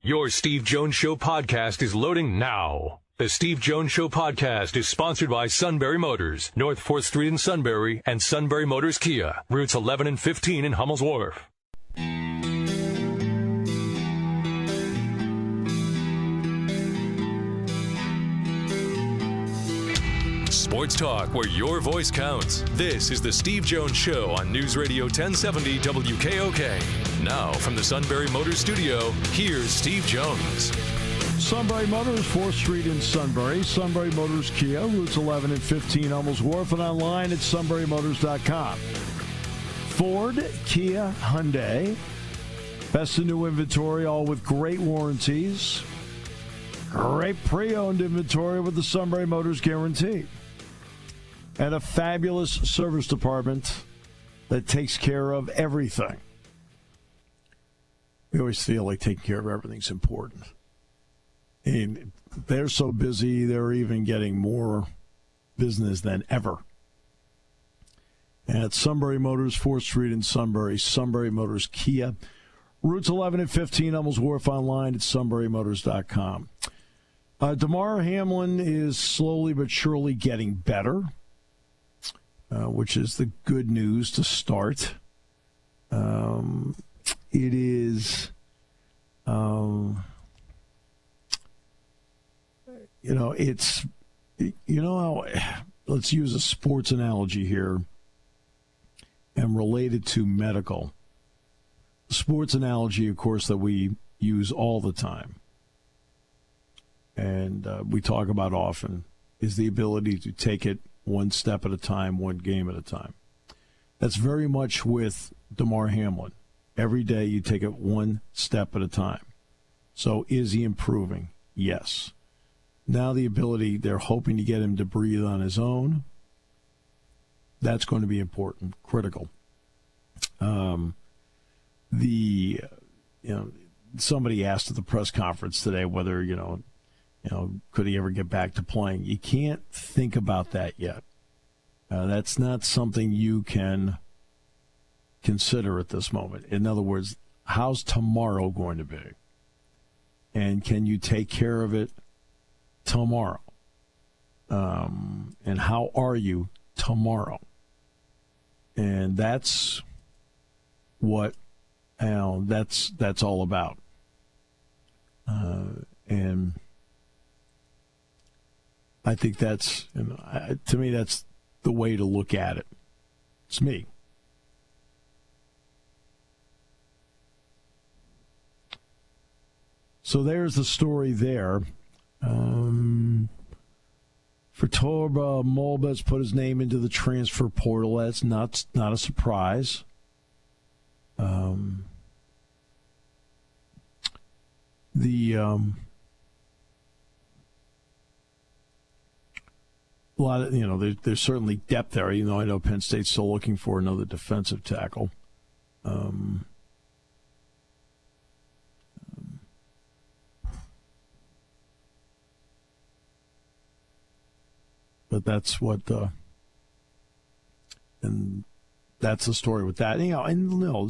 Your Steve Jones Show podcast is loading now. The Steve Jones Show podcast is sponsored by Sunbury Motors, North 4th Street in Sunbury, and Sunbury Motors Kia, routes 11 and 15 in Hummel's Wharf. Sports talk where your voice counts. This is the Steve Jones Show on News Radio 1070 WKOK. Now from the Sunbury Motors studio, here's Steve Jones. Sunbury Motors, 4th Street in Sunbury. Sunbury Motors Kia, routes 11 and 15 Hummel's Wharf, and online at sunburymotors.com. Ford, Kia, Hyundai. Best in new inventory, all with great warranties. Great pre-owned inventory with the Sunbury Motors guarantee. And a fabulous service department that takes care of everything. We always feel like taking care of everything's important. And they're so busy, they're even getting more business than ever. And at Sunbury Motors, 4th Street in Sunbury, Sunbury Motors Kia, routes 11 and 15, Hummel's Wharf, online at sunburymotors.com. Damar Hamlin is slowly but surely getting better, which is the good news to start. It is, it's, let's use a sports analogy here and relate it to medical. The sports analogy, of course, that we use all the time and we talk about often is the ability to take it one step at a time, one game at a time. That's very much with Damar Hamlin. Every day you take it one step at a time. So is he improving? Yes. Now the ability, they're hoping to get him to breathe on his own. That's going to be important, critical. Somebody asked at the press conference today whether, could he ever get back to playing? You can't think about that yet. That's not something you can consider at this moment. In other words, how's tomorrow going to be? And can you take care of it tomorrow? And how are you tomorrow? And that's what that's all about. And I think that's, to me, that's the way to look at it. It's me. So there's the story there. Torba Mulbet's put his name into the transfer portal. That's not a surprise. A lot of, there's certainly depth there, even though I know Penn State's still looking for another defensive tackle. But that's what, and that's the story with that.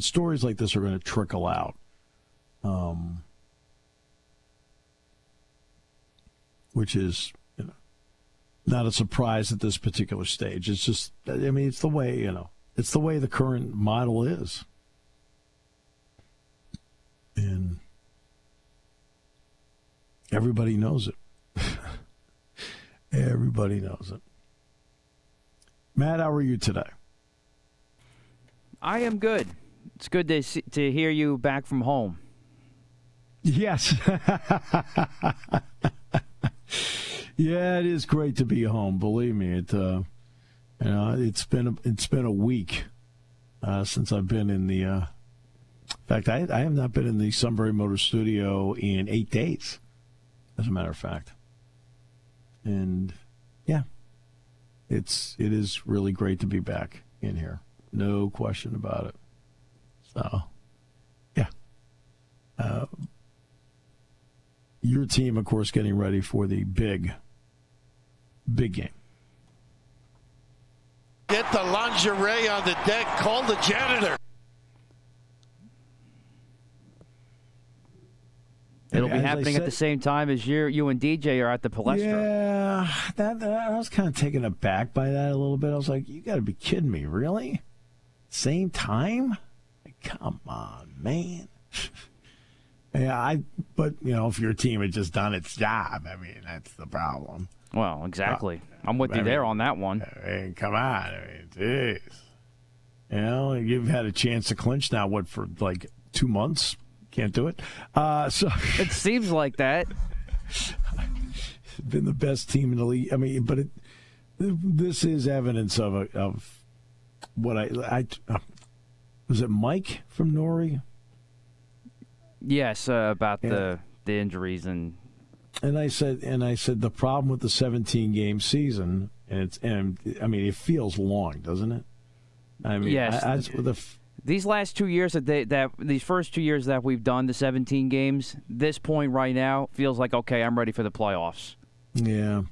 Stories like this are going to trickle out. Which is, not a surprise at this particular stage. It's just, it's the way, it's the way the current model is. And everybody knows it. Everybody knows it. Matt, how are you today? I am good. It's good to hear you back from home. Yes. Yeah, it is great to be home. Believe me, it's been a week since I've been in the. In fact, I have not been in the Sunbury Motors studio in 8 days, as a matter of fact. And yeah, it is really great to be back in here. No question about it. So, yeah. Your team, of course, getting ready for the big game. Get the lingerie on the deck. Call the janitor. It'll be happening at the same time as you and DJ are at the Palestra. Yeah, I was kind of taken aback by that a little bit. I was like, you got to be kidding me, really? Same time? Like, come on, man. Yeah, but if your team had just done its job, I mean, that's the problem. Well, exactly. I'm with you there on that one. I mean, come on. Jeez. You've had a chance to clinch now, for like 2 months? Can't do it. So it seems like that. Been the best team in the league. I mean, but this is evidence of what I was it Mike from Nori? Yes, about the injuries and I said the problem with the 17-game season, and it feels long, doesn't it? I mean, yes. These last 2 years these first 2 years that we've done the 17 games, this point right now feels like, okay, I'm ready for the playoffs. Yeah.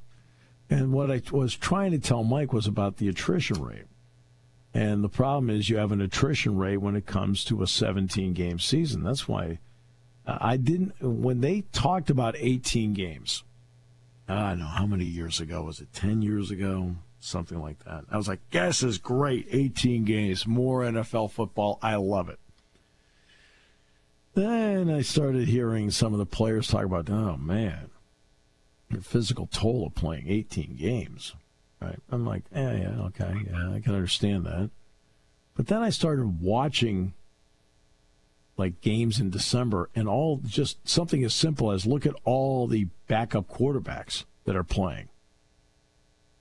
And what I was trying to tell Mike was about the attrition rate. And the problem is you have an attrition rate when it comes to a 17-game season. That's why when they talked about 18 games, I don't know how many years ago, was it 10 years ago? Something like that. I was like, this is great. 18 games, more NFL football. I love it. Then I started hearing some of the players talk about, oh, man, the physical toll of playing 18 games. Right? I'm like, okay, I can understand that. But then I started watching like games in December, and just something as simple as look at all the backup quarterbacks that are playing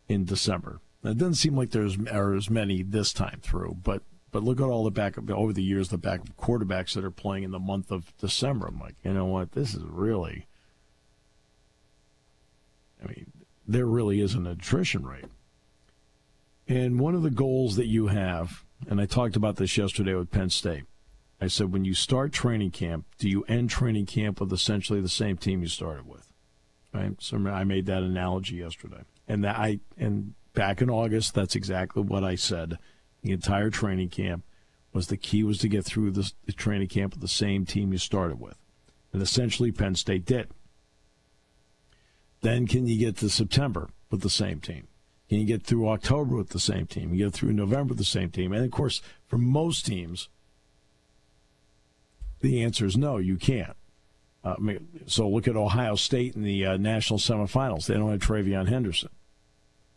in December. It doesn't seem like there are as many this time through, but look at all the backup over the years, the backup quarterbacks that are playing in the month of December. I'm like, you know what? This is really, there really is an attrition rate. And one of the goals that you have, and I talked about this yesterday with Penn State, I said, when you start training camp, do you end training camp with essentially the same team you started with? Right? So I made that analogy yesterday. And back in August, that's exactly what I said. The entire training camp was the key was to get through the training camp with the same team you started with. And essentially Penn State did. Then can you get to September with the same team? Can you get through October with the same team? You get through November with the same team? And, of course, for most teams, the answer is no, you can't. So look at Ohio State in the national semifinals. They don't have Travion Henderson.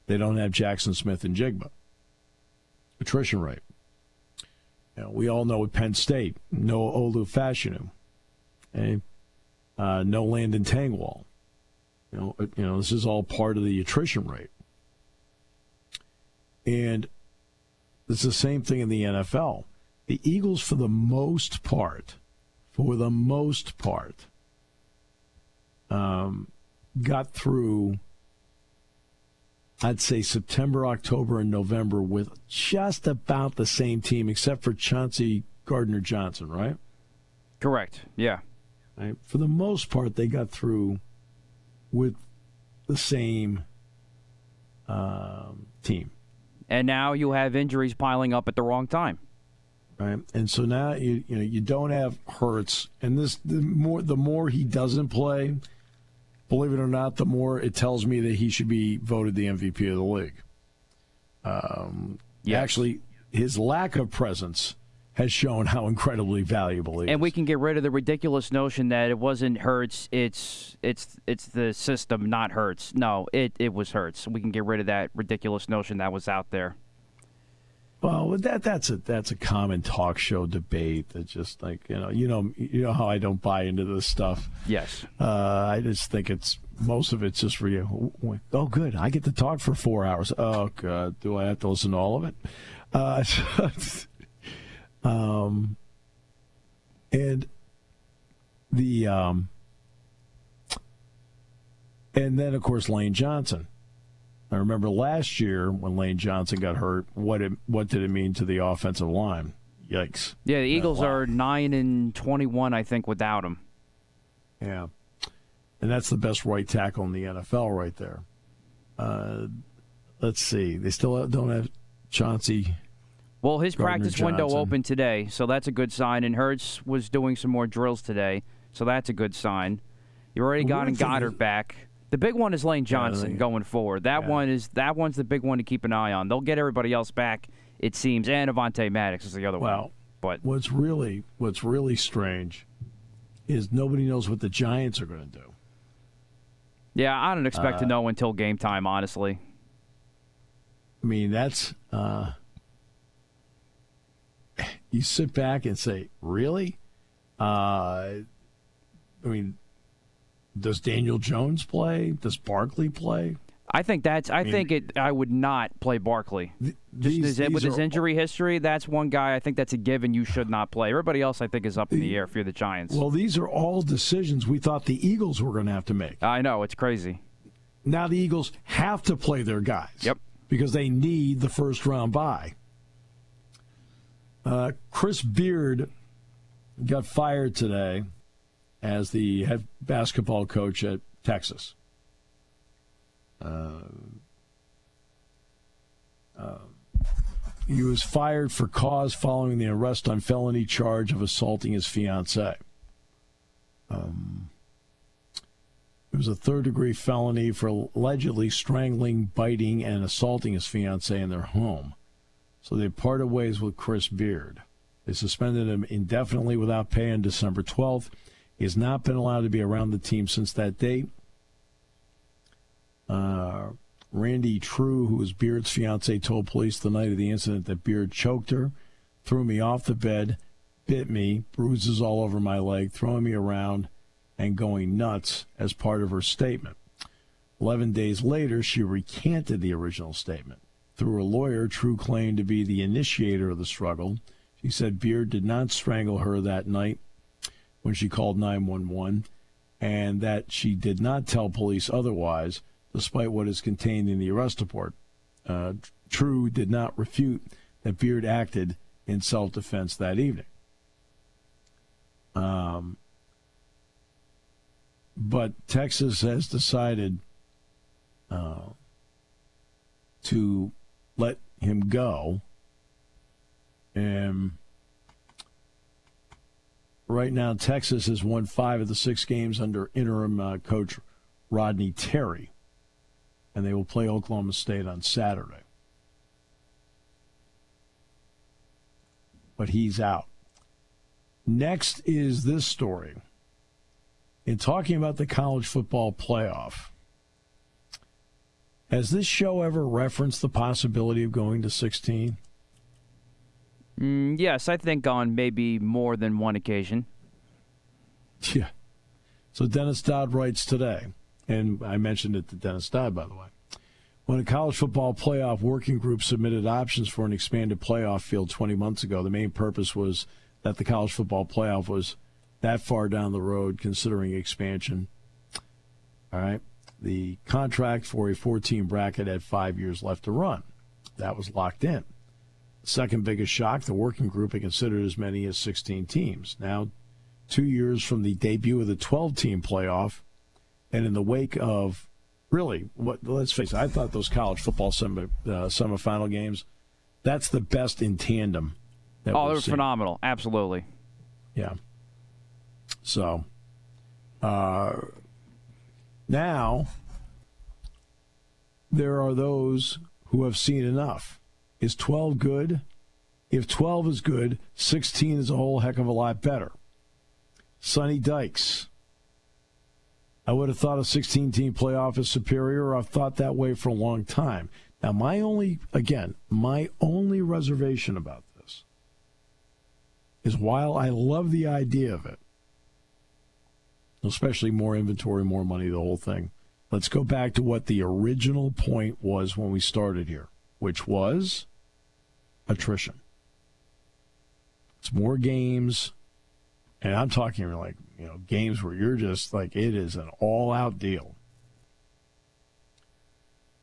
They don't have Jackson Smith and Jigba. Attrition rate. We all know with Penn State, no Olu Fashanu. Okay? No Landon Tangwall. This is all part of the attrition rate. And it's the same thing in the NFL. The Eagles, for the most part, got through, I'd say, September, October, and November with just about the same team, except for Chauncey Gardner-Johnson, right? Correct, yeah. Right? For the most part, they got through with the same team. And now you have injuries piling up at the wrong time. Right, and so now you don't have Hurts, and the more he doesn't play, believe it or not, the more it tells me that he should be voted the MVP of the league. Yes. Actually, his lack of presence has shown how incredibly valuable he is. And we can get rid of the ridiculous notion that it wasn't Hurts, it's the system, not Hurts. No, it was Hurts. We can get rid of that ridiculous notion that was out there. Well, that's a common talk show debate. That just like you know how I don't buy into this stuff. Yes, I just think most of it's just for you. Oh, good, I get to talk for 4 hours. Oh, God, do I have to listen to all of it? And then of course Lane Johnson. I remember last year when Lane Johnson got hurt, what did it mean to the offensive line? Yikes. Yeah, the Eagles are 9-21, I think, without him. Yeah. And that's the best right tackle in the NFL right there. Let's see. They still don't have Chauncey. Well, his practice window opened today, so that's a good sign. And Hurts was doing some more drills today, so that's a good sign. You've already gotten Goddard back. The big one is Lane Johnson going forward. One's the big one to keep an eye on. They'll get everybody else back, it seems, and Avonte Maddox is the other one. But what's really strange is nobody knows what the Giants are going to do. Yeah, I don't expect to know until game time, honestly. I mean, that's you sit back and say, really? I mean, does Daniel Jones play? Does Barkley play? I think I would not play Barkley. With his injury history, that's one guy I think that's a given you should not play. Everybody else I think is up in the air if you're the Giants. Well, these are all decisions we thought the Eagles were going to have to make. I know, it's crazy. Now the Eagles have to play their guys. Yep. Because they need the first-round bye. Chris Beard got fired today as the head basketball coach at Texas. He was fired for cause following the arrest on felony charge of assaulting his fiancée. It was a third-degree felony for allegedly strangling, biting, and assaulting his fiancée in their home. So they parted ways with Chris Beard. They suspended him indefinitely without pay on December 12th. He has not been allowed to be around the team since that date. Randy True, who was Beard's fiancée, told police the night of the incident that Beard choked her, threw me off the bed, bit me, bruises all over my leg, throwing me around, and going nuts as part of her statement. 11 days later, she recanted the original statement. Through her lawyer, True claimed to be the initiator of the struggle. She said Beard did not strangle her that night when she called 911, and that she did not tell police otherwise, despite what is contained in the arrest report. True did not refute that Beard acted in self-defense that evening. But Texas has decided to let him go. And right now, Texas has won 5 of the 6 games under interim coach Rodney Terry. And they will play Oklahoma State on Saturday. But he's out. Next is this story. In talking about the college football playoff, has this show ever referenced the possibility of going to 16? Yes, I think on maybe more than one occasion. Yeah. So Dennis Dodd writes today, and I mentioned it to Dennis Dodd, by the way. When a college football playoff working group submitted options for an expanded playoff field 20 months ago, the main purpose was that the college football playoff was that far down the road considering expansion. All right. The contract for a 14 bracket had 5 years left to run. That was locked in. Second biggest shock, the working group had considered as many as 16 teams. Now, 2 years from the debut of the 12-team playoff, and in the wake of, really, let's face it, I thought those college football semifinal games, that's the best in tandem. They were phenomenal. Absolutely. Yeah. So, now, there are those who have seen enough. Is 12 good? If 12 is good, 16 is a whole heck of a lot better. Sonny Dykes. I would have thought a 16-team playoff is superior. I've thought that way for a long time. Now, my only reservation about this is while I love the idea of it, especially more inventory, more money, the whole thing, let's go back to what the original point was when we started here, which was attrition. It's more games, and I'm talking like, games where you're just like, it is an all-out deal.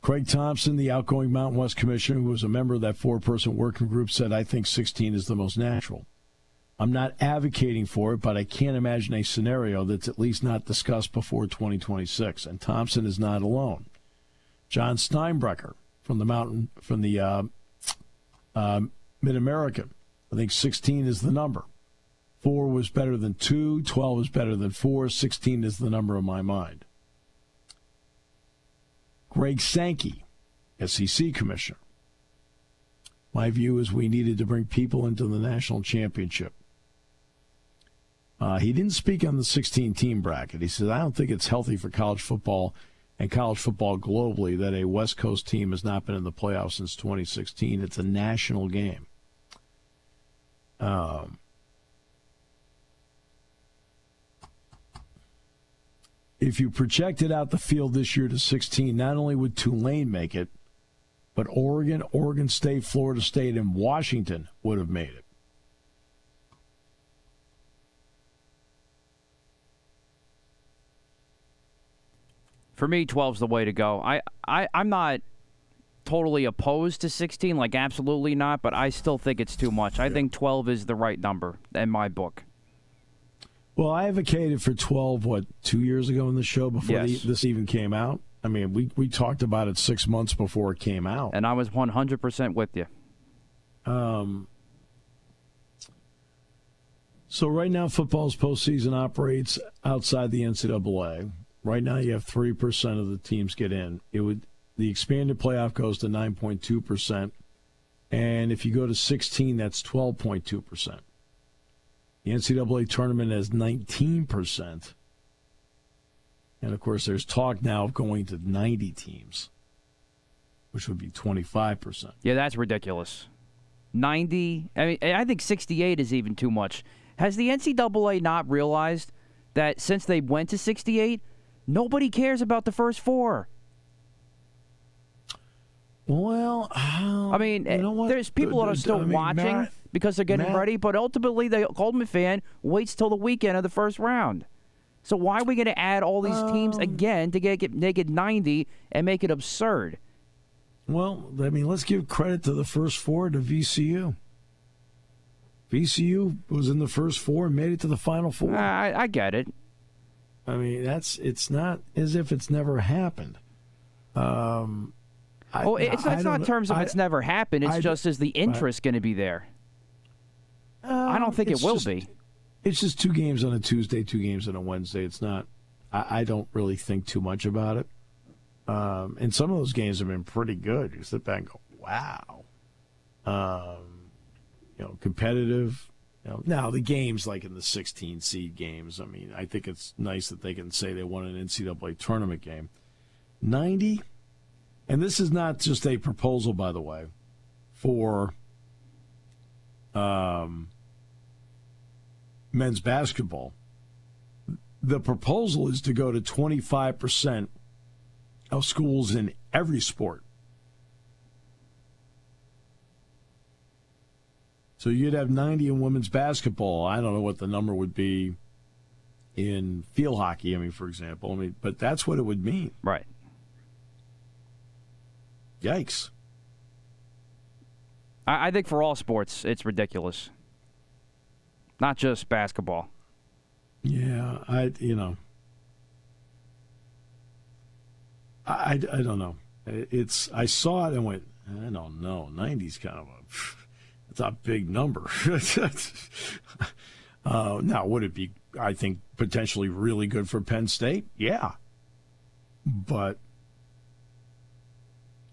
Craig Thompson, the outgoing Mountain West commissioner, who was a member of that 4-person working group, said, I think 16 is the most natural. I'm not advocating for it, but I can't imagine a scenario that's at least not discussed before 2026. And Thompson is not alone. John Steinbrecher from the Mid-American, I think 16 is the number. 4 was better than 2, 12 is better than 4, 16 is the number in my mind. Greg Sankey, SEC Commissioner. My view is we needed to bring people into the national championship. He didn't speak on the 16-team bracket. He said, I don't think it's healthy for college football and college football globally that a West Coast team has not been in the playoffs since 2016. It's a national game. If you projected out the field this year to 16, not only would Tulane make it, but Oregon, Oregon State, Florida State, and Washington would have made it. For me, 12's the way to go. I'm not totally opposed to 16, like absolutely not, but I still think it's too much. I think 12 is the right number in my book. Well, I advocated for 12, 2 years ago in the show before this even came out? I mean, we talked about it 6 months before it came out. And I was 100% with you. So right now, football's postseason operates outside the NCAA. Right now, you have 3% of the teams get in. The expanded playoff goes to 9.2%. And if you go to 16, that's 12.2%. The NCAA tournament has 19%. And, of course, there's talk now of going to 90 teams, which would be 25%. Yeah, that's ridiculous. 90, I mean, I think 68 is even too much. Has the NCAA not realized that since they went to 68, nobody cares about the first 4? Well, I mean, you know what? There's people that are still watching because they're getting ready, but ultimately the Coleman fan waits till the weekend of the first round. So why are we going to add all these teams again to make it 90 and make it absurd? Well, I mean, let's give credit to the first 4 to VCU. VCU was in the first 4 and made it to the Final 4. I get it. I mean, it's not as if it's never happened. It's not in terms of it's never happened. It's just is the interest going to be there? I don't think it will be. It's just 2 games on a Tuesday, 2 games on a Wednesday. It's not. I don't really think too much about it. And some of those games have been pretty good. You sit back and go, wow. Competitive. Now, the games like in the 16 seed games, I mean, I think it's nice that they can say they won an NCAA tournament game. 90, and this is not just a proposal, by the way, for men's basketball. The proposal is to go to 25% of schools in every sport. So you'd have 90 in women's basketball. I don't know what the number would be in field hockey, for example. But that's what it would mean. Right. Yikes. I think for all sports, it's ridiculous. Not just basketball. Yeah, I don't know. I saw it and went, I don't know. 90's kind of it's a big number. Now, would it be, I think, potentially really good for Penn State? Yeah. But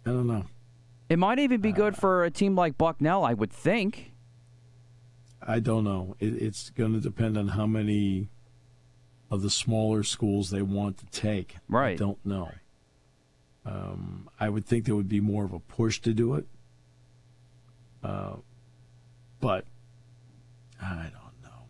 I don't know. It might even be good for a team like Bucknell, I would think. I don't know. It's going to depend on how many of the smaller schools they want to take. Right. I don't know. I would think there would be more of a push to do it. But I don't know.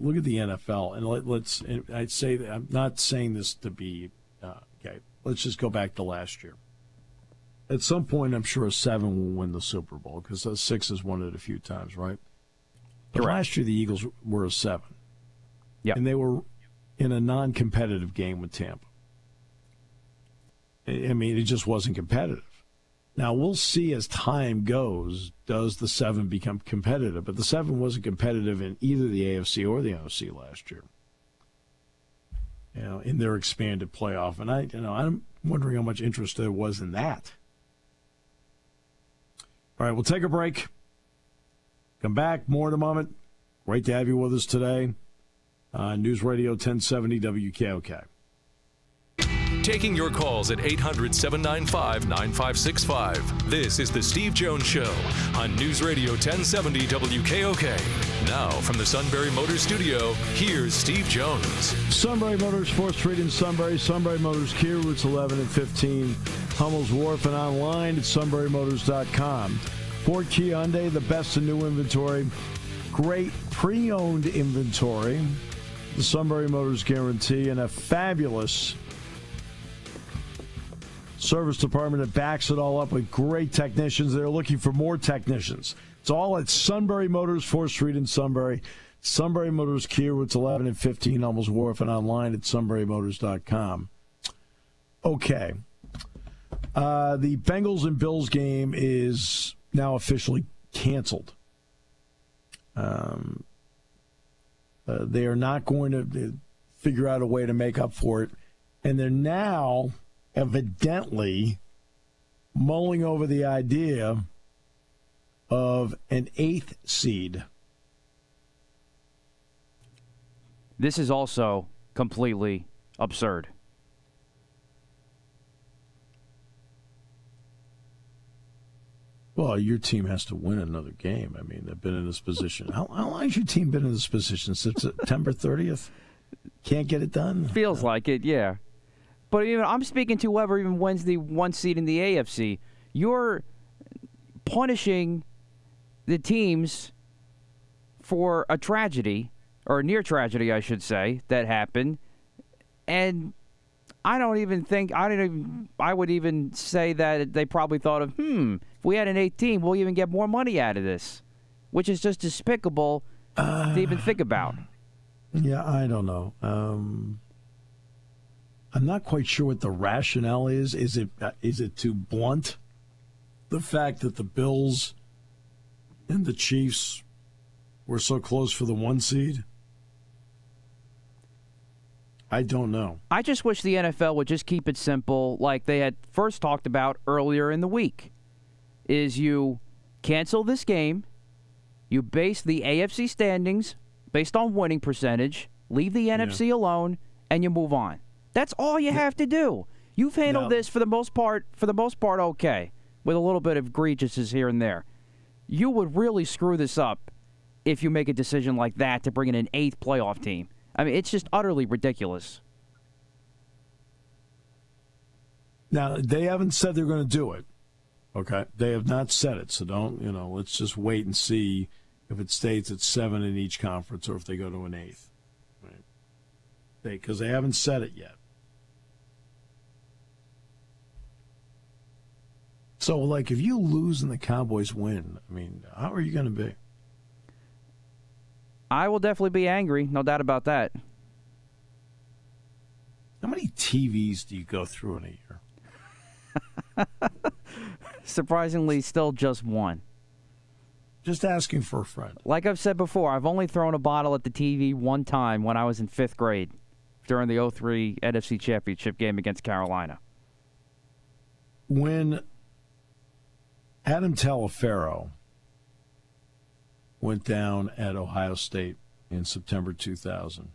Look at the NFL, and let's. I'd say that I'm not saying this to be okay. Let's just go back to last year. At some point, I'm sure a 7 will win the Super Bowl because a 6 has won it a few times, right? But last year, the Eagles were a 7. Yeah, and they were in a non-competitive game with Tampa. It just wasn't competitive. Now, we'll see as time goes, does the 7 become competitive? But the 7 wasn't competitive in either the AFC or the NFC last year, in their expanded playoff. And I'm wondering how much interest there was in that. All right, we'll take a break. Come back, more in a moment. Great to have you with us today. News Radio 1070 WKOK. Taking your calls at 800-795-9565. This is the Steve Jones Show on News Radio 1070 WKOK. Now from the Sunbury Motors Studio, here's Steve Jones. Sunbury Motors, 4th Street in Sunbury. Sunbury Motors Kia, routes 11 and 15. Hummel's Wharf, and online at sunburymotors.com. Ford, Kia, Hyundai, the best in new inventory. Great pre-owned inventory. The Sunbury Motors guarantee, and a fabulous service department that backs it all up with great technicians. They're looking for more technicians. It's all at Sunbury Motors, 4th Street in Sunbury. Sunbury Motors Kia, routes 11 and 15, Hummel's Wharf, and online at sunburymotors.com. Okay. The Bengals and Bills game is now officially canceled. They are not going to figure out a way to make up for it. And they're now evidently mulling over the idea of an 8th seed. This is also completely absurd. Well, your team has to win another game. I mean, they've been in this position. How long has your team been in this position? Since September 30th? Can't get it done? Feels like it, yeah. But even I'm speaking to whoever even wins the 1 seed in the AFC. You're punishing the teams for a tragedy, or a near tragedy, I should say, that happened. And I would even say that they probably thought of, if we had an 8th team, we'll even get more money out of this, which is just despicable to even think about. Yeah, I don't know. I'm not quite sure what the rationale is. Is it to blunt the fact that the Bills and the Chiefs were so close for the 1 seed? I don't know. I just wish the NFL would just keep it simple like they had first talked about earlier in the week. Is you cancel this game, you base the AFC standings based on winning percentage, leave the NFC alone, and you move on. That's all you have to do. You've handled this for the most part okay, with a little bit of egregiousness here and there. You would really screw this up if you make a decision like that to bring in an 8th playoff team. I mean, it's just utterly ridiculous. Now, they haven't said they're going to do it. Okay? They have not said it, so don't, let's just wait and see if it stays at 7 in each conference or if they go to an 8th. Right? Because they haven't said it yet. So, like, if you lose and the Cowboys win, I mean, how are you going to be? I will definitely be angry, no doubt about that. How many TVs do you go through in a year? Surprisingly, still just one. Just asking for a friend. Like I've said before, I've only thrown a bottle at the TV one time when I was in 5th grade during the 2003 NFC Championship game against Carolina. When Adam Talaferro went down at Ohio State in September 2000,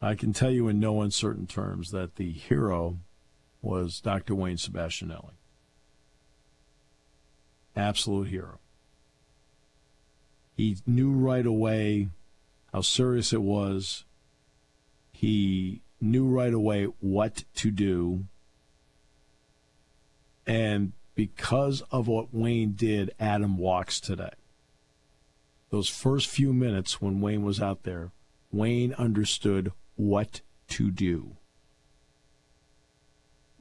I can tell you in no uncertain terms that the hero was Dr. Wayne Sebastianelli. Absolute hero. He knew right away how serious it was. He knew right away what to do. And because of what Wayne did, Adam walks today. Those first few minutes when Wayne was out there, Wayne understood what to do.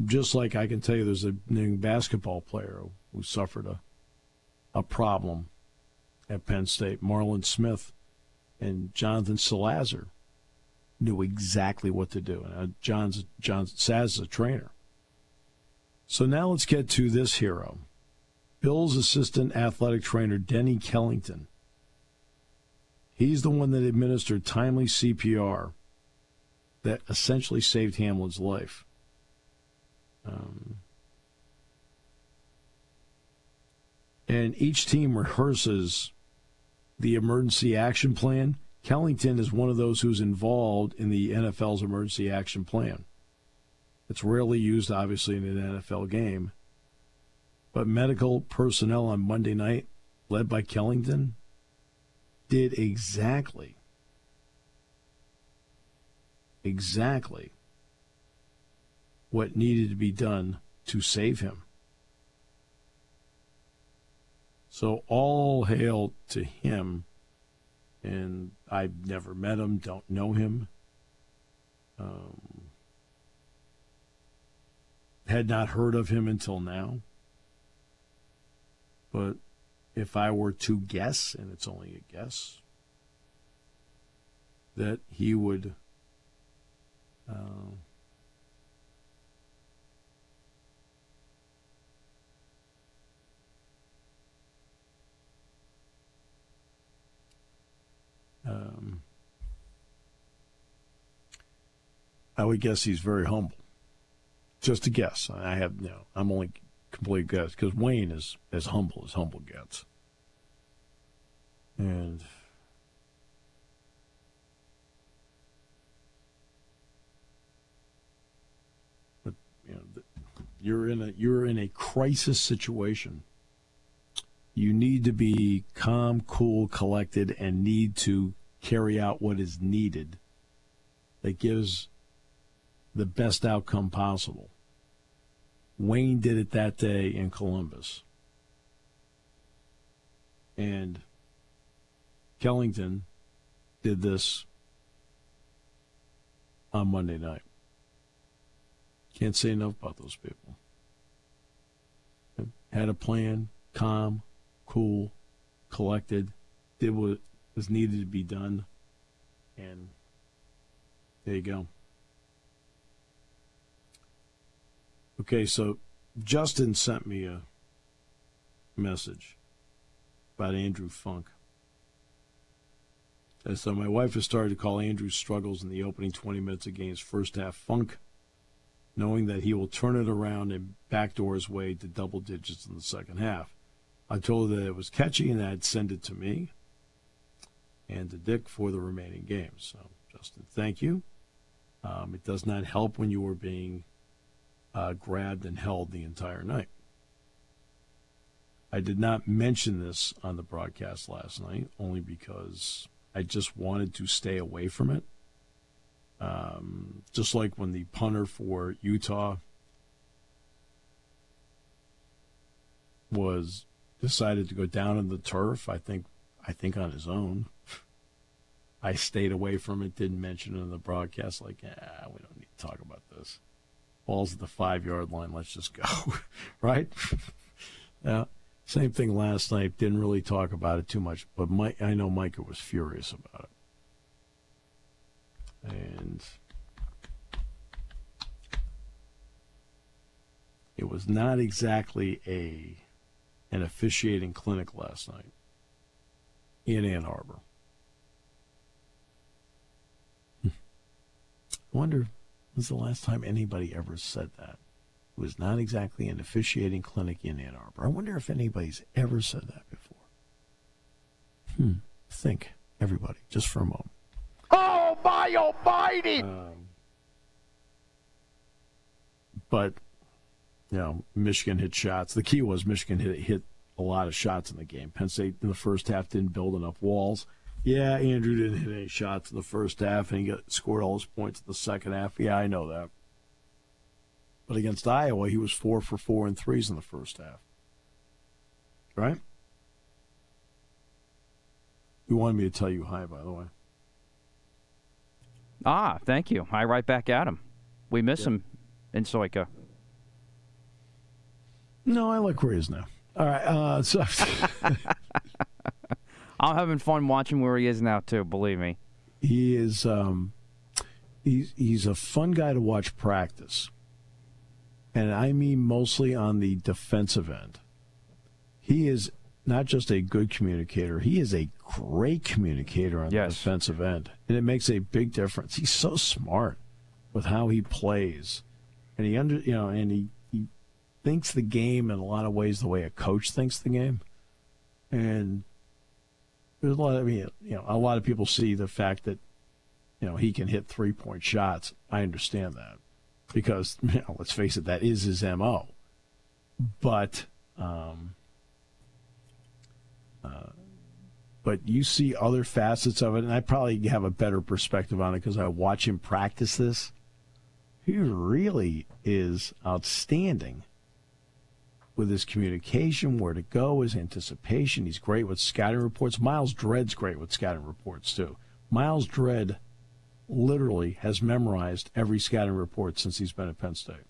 Just like I can tell you there's a young basketball player who suffered a problem at Penn State. Marlon Smith and Jonathan Salazar knew exactly what to do. John Saz is a trainer. So now let's get to this hero. Bills assistant athletic trainer Denny Kellington. He's the one that administered timely CPR that essentially saved Hamlin's life. and each team rehearses the emergency action plan. Kellington is one of those who's involved in the NFL's emergency action plan. It's rarely used, obviously, in an NFL game. But medical personnel on Monday night, led by Kellington, did exactly what needed to be done to save him. So all hail to him. And I've never met him, don't know him. Had not heard of him until now. But if I were to guess, and it's only a guess, that he would I would guess he's very humble. Just a guess. I'm only complete guess because Wayne is as humble gets. And but you're in a crisis situation. You need to be calm, cool, collected, and need to carry out what is needed that gives the best outcome possible. Wayne did it that day in Columbus. And Kellington did this on Monday night. Can't say enough about those people. Had a plan, calm, cool, collected, did what was needed to be done, and there you go. Okay, so Justin sent me a message about Andrew Funk. And so my wife has started to call Andrew's struggles in the opening 20 minutes of games first half funk, knowing that he will turn it around and backdoor his way to double digits in the second half. I told her that it was catchy and I'd send it to me and to Dick for the remaining games. So, Justin, thank you. It does not help when you are being grabbed and held the entire night. I did not mention this on the broadcast last night, only because I just wanted to stay away from it. Just like when the punter for Utah decided to go down on the turf, I think on his own. I stayed away from it, didn't mention it in the broadcast, like, we don't need to talk about this. Ball's at the 5-yard line, let's just go, right? Yeah. Same thing last night, didn't really talk about it too much, but I know Micah was furious about it. And it was not exactly an officiating clinic last night in Ann Arbor. I wonder, when's the last time anybody ever said that? It was not exactly an officiating clinic in Ann Arbor. I wonder if anybody's ever said that before. Think, everybody, just for a moment. Oh, my almighty! But, Michigan hit shots. The key was Michigan hit a lot of shots in the game. Penn State in the first half didn't build enough walls. Yeah, Andrew didn't hit any shots in the first half, and he scored all his points in the second half. Yeah, I know that. But against Iowa, he was 4 for 4 and threes in the first half. Right? You wanted me to tell you hi, by the way. Thank you. Hi right back at him. We miss him in Soika. No, I like where he is now. All right. So I'm having fun watching where he is now, too, believe me. He is he's a fun guy to watch practice. And I mean mostly on the defensive end. He is not just a good communicator, he is a great communicator on the defensive end. And it makes a big difference. He's so smart with how he plays. And he thinks the game in a lot of ways the way a coach thinks the game. And there's a lot of, a lot of people see the fact that, he can hit 3-point shots. I understand that because, let's face it, that is his MO. But you see other facets of it, and I probably have a better perspective on it because I watch him practice this. He really is outstanding with his communication, where to go, his anticipation. He's great with scouting reports. Miles Dredd's great with scouting reports, too. Miles Dredd literally has memorized every scouting report since he's been at Penn State.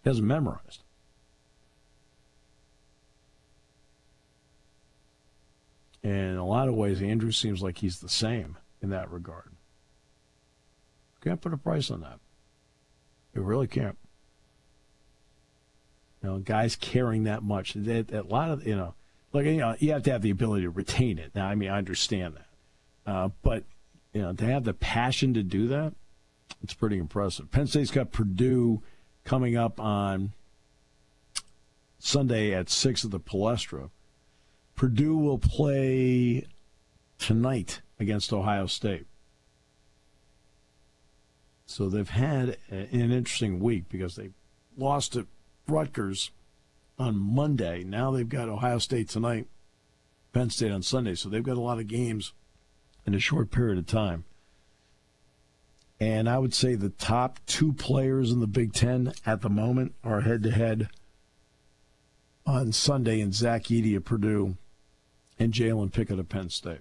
He hasn't memorized. And in a lot of ways, Andrew seems like he's the same in that regard. Can't put a price on that. You really can't. Guys carrying that much. A lot of, you have to have the ability to retain it. Now, I understand that. But, to have the passion to do that, it's pretty impressive. Penn State's got Purdue coming up on Sunday at 6 at the Palestra. Purdue will play tonight against Ohio State. So they've had an interesting week because they lost to Rutgers on Monday. Now they've got Ohio State tonight, Penn State on Sunday. So they've got a lot of games in a short period of time. And I would say the top 2 players in the Big Ten at the moment are head-to-head on Sunday, and Zach Edey of Purdue and Jalen Pickett of Penn State.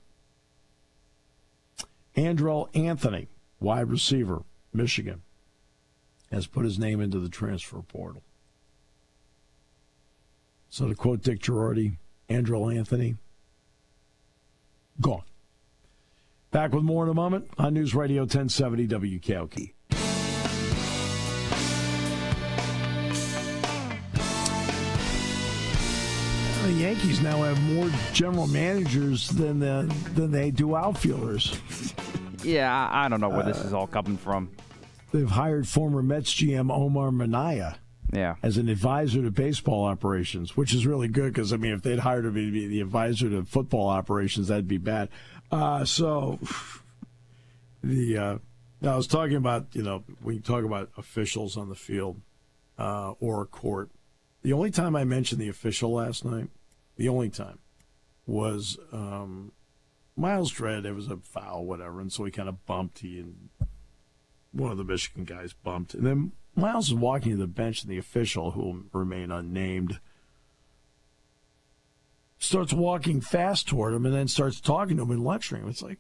Andrell Anthony, wide receiver, Michigan, has put his name into the transfer portal. So to quote Dick Girardi, Andrell Anthony, gone. Back with more in a moment on News Radio 1070 WKOK. The Yankees now have more general managers than they do outfielders. Yeah, I don't know where this is all coming from. They've hired former Mets GM Omar Minaya as an advisor to baseball operations, which is really good because, if they'd hired him to be the advisor to football operations, that'd be bad. I was talking about, when you talk about officials on the field or a court, the only time I mentioned the official last night, the only time, was Miles Dredd. It was a foul, whatever, and so he kind of bumped. And one of the Michigan guys bumped. And then Miles is walking to the bench, and the official, who will remain unnamed, starts walking fast toward him and then starts talking to him and lecturing him. It's like,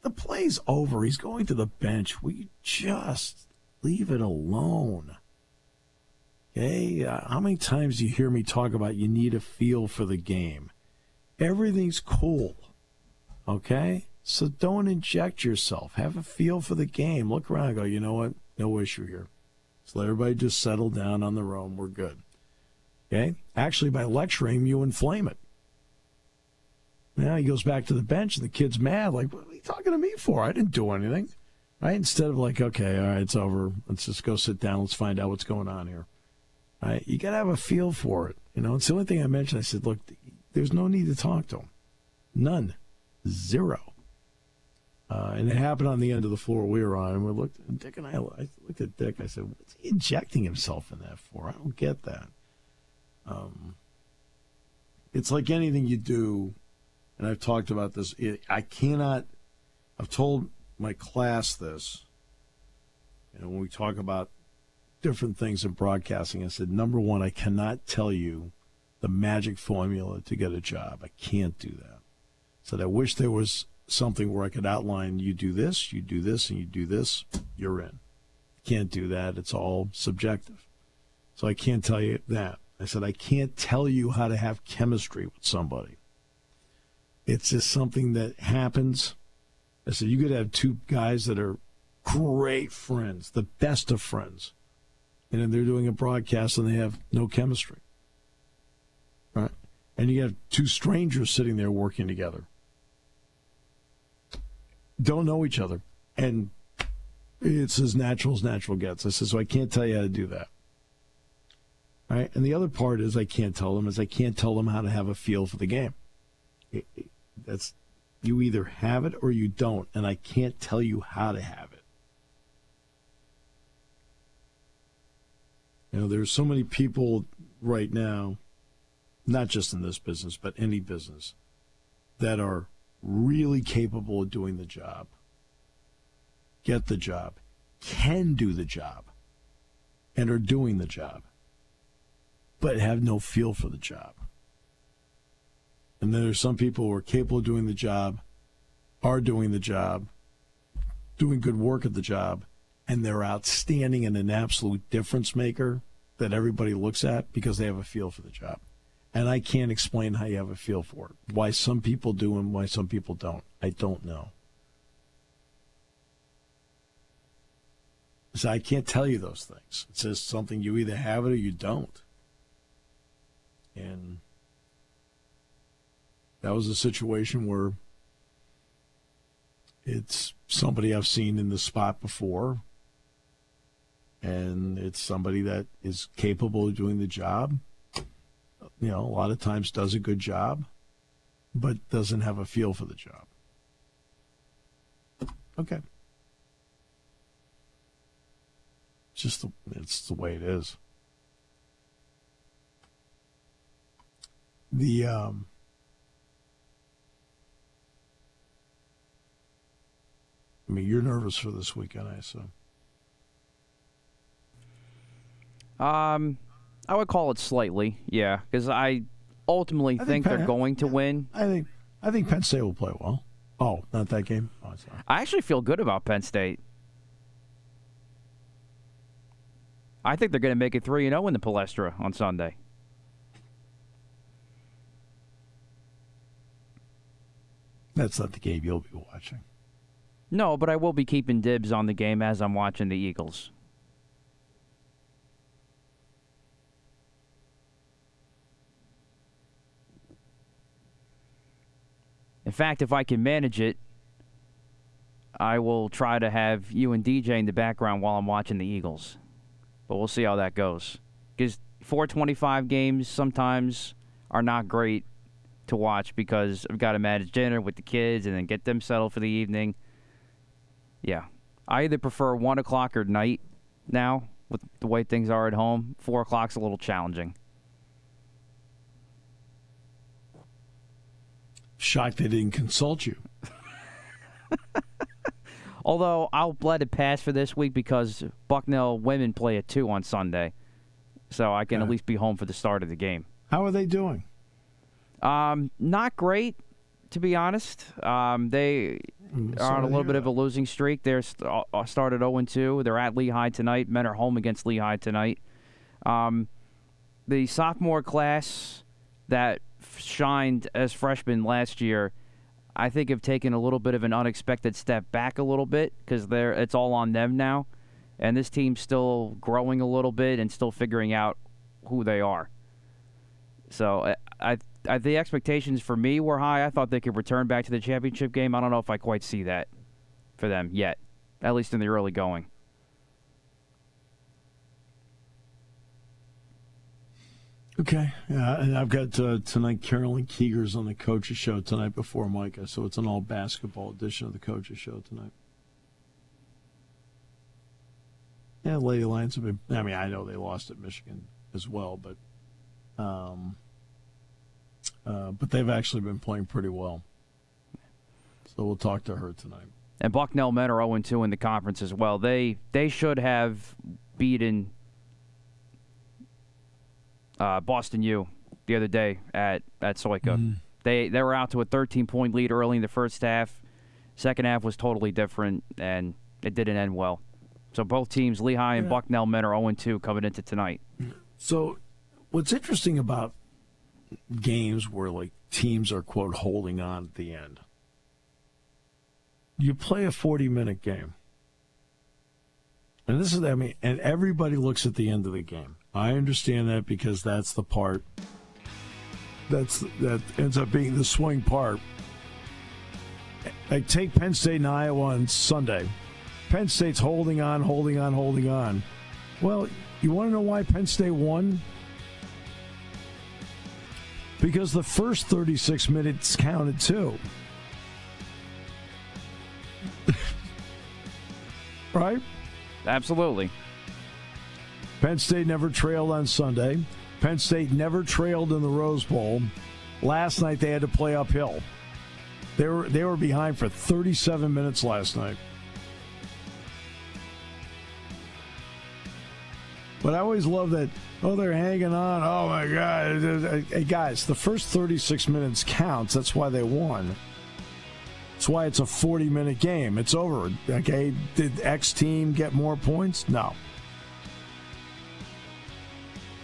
the play's over. He's going to the bench. Will you just leave it alone? Okay? How many times do you hear me talk about you need a feel for the game? Everything's cool. Okay? So don't inject yourself. Have a feel for the game. Look around and go, you know what? No issue here. So let everybody just settle down on their own. We're good. Okay? Actually, by lecturing, you inflame it. Now he goes back to the bench, and the kid's mad. Like, what are you talking to me for? I didn't do anything. Right? Instead of like, okay, all right, it's over. Let's just go sit down. Let's find out what's going on here. All right? You got to have a feel for it. It's the only thing I mentioned. I said, look, there's no need to talk to him. None. Zero. And it happened on the end of the floor we were on. And we looked, and Dick and I looked at Dick. I said, what's he injecting himself in that for? I don't get that. It's like anything you do, and I've talked about this. I've told my class this, when we talk about different things in broadcasting, I said, number one, I cannot tell you the magic formula to get a job. I can't do that. I said, I wish there was something where I could outline, you do this, and you do this, you're in. Can't do that. It's all subjective. So I can't tell you that. I said, I can't tell you how to have chemistry with somebody. It's just something that happens. I said, you could have 2 guys that are great friends, the best of friends, and then they're doing a broadcast and they have no chemistry. Right? And you have 2 strangers sitting there working together. Don't know each other. And it's as natural gets. I said, so I can't tell you how to do that. All right? And the other part is I can't tell them how to have a feel for the game. That's you either have it or you don't, and I can't tell you how to have it. There's so many people right now, not just in this business, but any business, that are really capable of doing the job, get the job, can do the job, and are doing the job, but have no feel for the job. And then there's some people who are capable of doing the job, are doing the job, doing good work at the job, and they're outstanding and an absolute difference maker that everybody looks at because they have a feel for the job. And I can't explain how you have a feel for it. Why some people do and why some people don't. I don't know. So I can't tell you those things. It's just something you either have it or you don't. And that was a situation where it's somebody I've seen in the spot before, and it's somebody that is capable of doing the job. A lot of times does a good job, but doesn't have a feel for the job. Okay. It's the way it is. You're nervous for this weekend, I assume. I would call it slightly, yeah, because I ultimately think they're going to win. I think Penn State will play well. Oh, not that game? Oh, sorry. I actually feel good about Penn State. I think they're going to make it 3-0 in the Palestra on Sunday. That's not the game you'll be watching. No, but I will be keeping dibs on the game as I'm watching the Eagles. In fact, if I can manage it, I will try to have you and DJ in the background while I'm watching the Eagles. But we'll see how that goes. Because 4:25 games sometimes are not great to watch because I've got to manage dinner with the kids and then get them settled for the evening. Yeah. I either prefer 1 o'clock or night now with the way things are at home. 4 o'clock's a little challenging. Shocked they didn't consult you. Although I'll let it pass for this week because Bucknell women play at 2 on Sunday. So I can at least be home for the start of the game. How are they doing? Not great, to be honest. They are on a little bit of a losing streak. They're started 0-2. They're at Lehigh tonight. Men are home against Lehigh tonight. The sophomore class that shined as freshmen last year, I think have taken a little bit of an unexpected step back a little bit because it's all on them now. And this team's still growing a little bit and still figuring out who they are. So the expectations for me were high. I thought they could return back to the championship game. I don't know if I quite see that for them yet, at least in the early going. Okay. And I've got tonight Carolyn Keeger's on the Coaches Show tonight before Micah, so it's an all-basketball edition of the Coaches Show tonight. Yeah, Lady Lions have been, I know they lost at Michigan as well, but they've actually been playing pretty well. So we'll talk to her tonight. And Bucknell men are 0-2 in the conference as well. They should have beaten Boston U the other day at Soika. Mm. They were out to a 13-point lead early in the first half. Second half was totally different, and it didn't end well. So both teams, Lehigh and Bucknell men, are 0-2 coming into tonight. So what's interesting about games where teams are, quote, holding on at the end, you play a 40-minute game. And this is, and everybody looks at the end of the game. I understand that because that's the part that ends up being the swing part. Take Penn State and Iowa on Sunday. Penn State's holding on. Well, you want to know why Penn State won? Because the first 36 minutes counted too. Right? Absolutely. Penn State never trailed on Sunday. Penn State never trailed in the Rose Bowl. Last night they had to play uphill. They were behind for 37 minutes last night. But I always love that, they're hanging on. Oh, my God. Hey, guys, the first 36 minutes counts. That's why they won. That's why it's a 40-minute game. It's over. Okay, did X team get more points? No.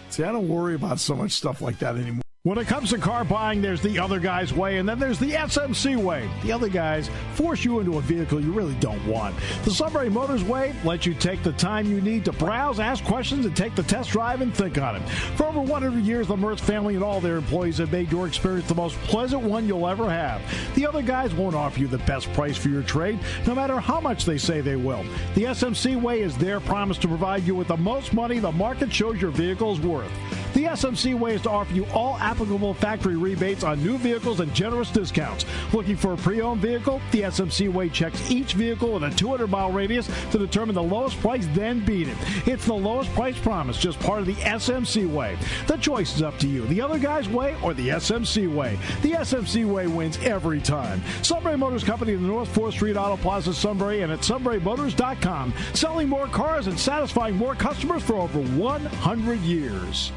See, I don't worry about so much stuff like that anymore. When it comes to car buying, there's the other guy's way, and then there's the SMC way. The other guys force you into a vehicle you really don't want. The Sunbury Motors way lets you take the time you need to browse, ask questions, and take the test drive and think on it. For over 100 years, the Mertz family and all their employees have made your experience the most pleasant one you'll ever have. The other guys won't offer you the best price for your trade, no matter how much they say they will. The SMC way is their promise to provide you with the most money the market shows your vehicle is worth. The SMC way is to offer you all applicable factory rebates on new vehicles and generous discounts. Looking for a pre-owned vehicle? The SMC way checks each vehicle in a 200-mile radius to determine the lowest price, then beat it. It's the lowest price promise, just part of the SMC way. The choice is up to you, the other guy's way or the SMC way. The SMC way wins every time. Sunbury Motors Company in the North 4th Street Auto Plaza, Sunbury, and at sunburymotors.com. Selling more cars and satisfying more customers for over 100 years.